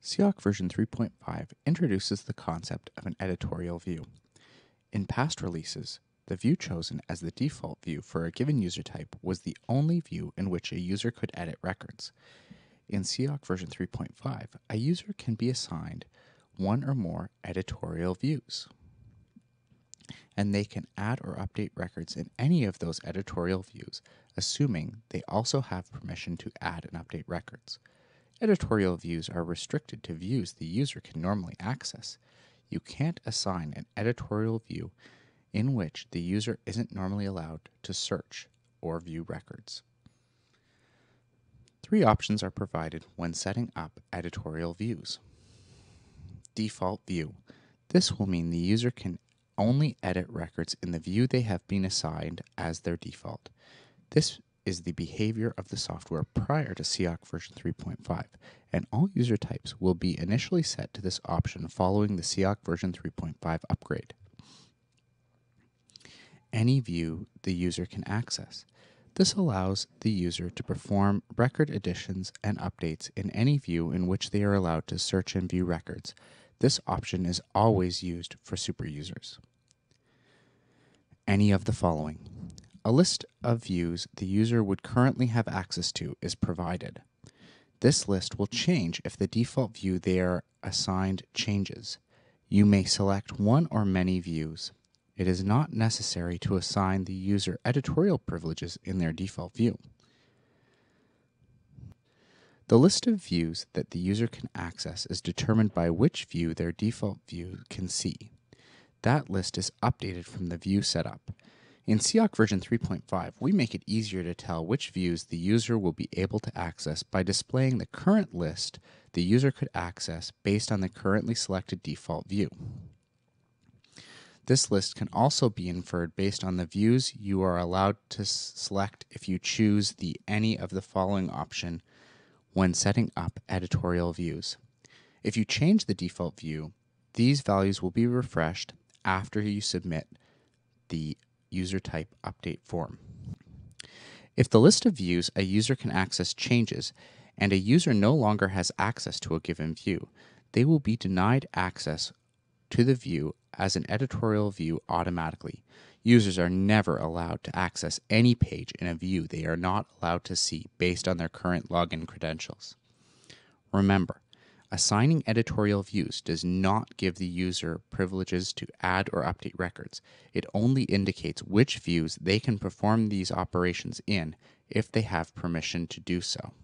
CIOC version 3.5 introduces the concept of an editorial view. In past releases, the view chosen as the default view for a given user type was the only view in which a user could edit records. In CIOC version 3.5, a user can be assigned one or more editorial views, and they can add or update records in any of those editorial views, assuming they also have permission to add and update records. Editorial views are restricted to views the user can normally access. You can't assign an editorial view in which the user isn't normally allowed to search or view records. Three options are provided when setting up editorial views. Default view. This will mean the user can only edit records in the view they have been assigned as their default. This is the behavior of the software prior to CIOC version 3.5, and all user types will be initially set to this option following the CIOC version 3.5 upgrade. Any view the user can access. This allows the user to perform record additions and updates in any view in which they are allowed to search and view records. This option is always used for super users. Any of the following. A list of views the user would currently have access to is provided. This list will change if the default view they are assigned changes. You may select one or many views. It is not necessary to assign the user editorial privileges in their default view. The list of views that the user can access is determined by which view their default view can see. That list is updated from the view setup. In CIOC version 3.5, we make it easier to tell which views the user will be able to access by displaying the current list the user could access based on the currently selected default view. This list can also be inferred based on the views you are allowed to select if you choose the any of the following option when setting up editorial views. If you change the default view, these values will be refreshed after you submit the user type update form. If the list of views a user can access changes and a user no longer has access to a given view, they will be denied access to the view as an editorial view automatically. Users are never allowed to access any page in a view they are not allowed to see based on their current login credentials. Remember, assigning editorial views does not give the user privileges to add or update records. It only indicates which views they can perform these operations in if they have permission to do so.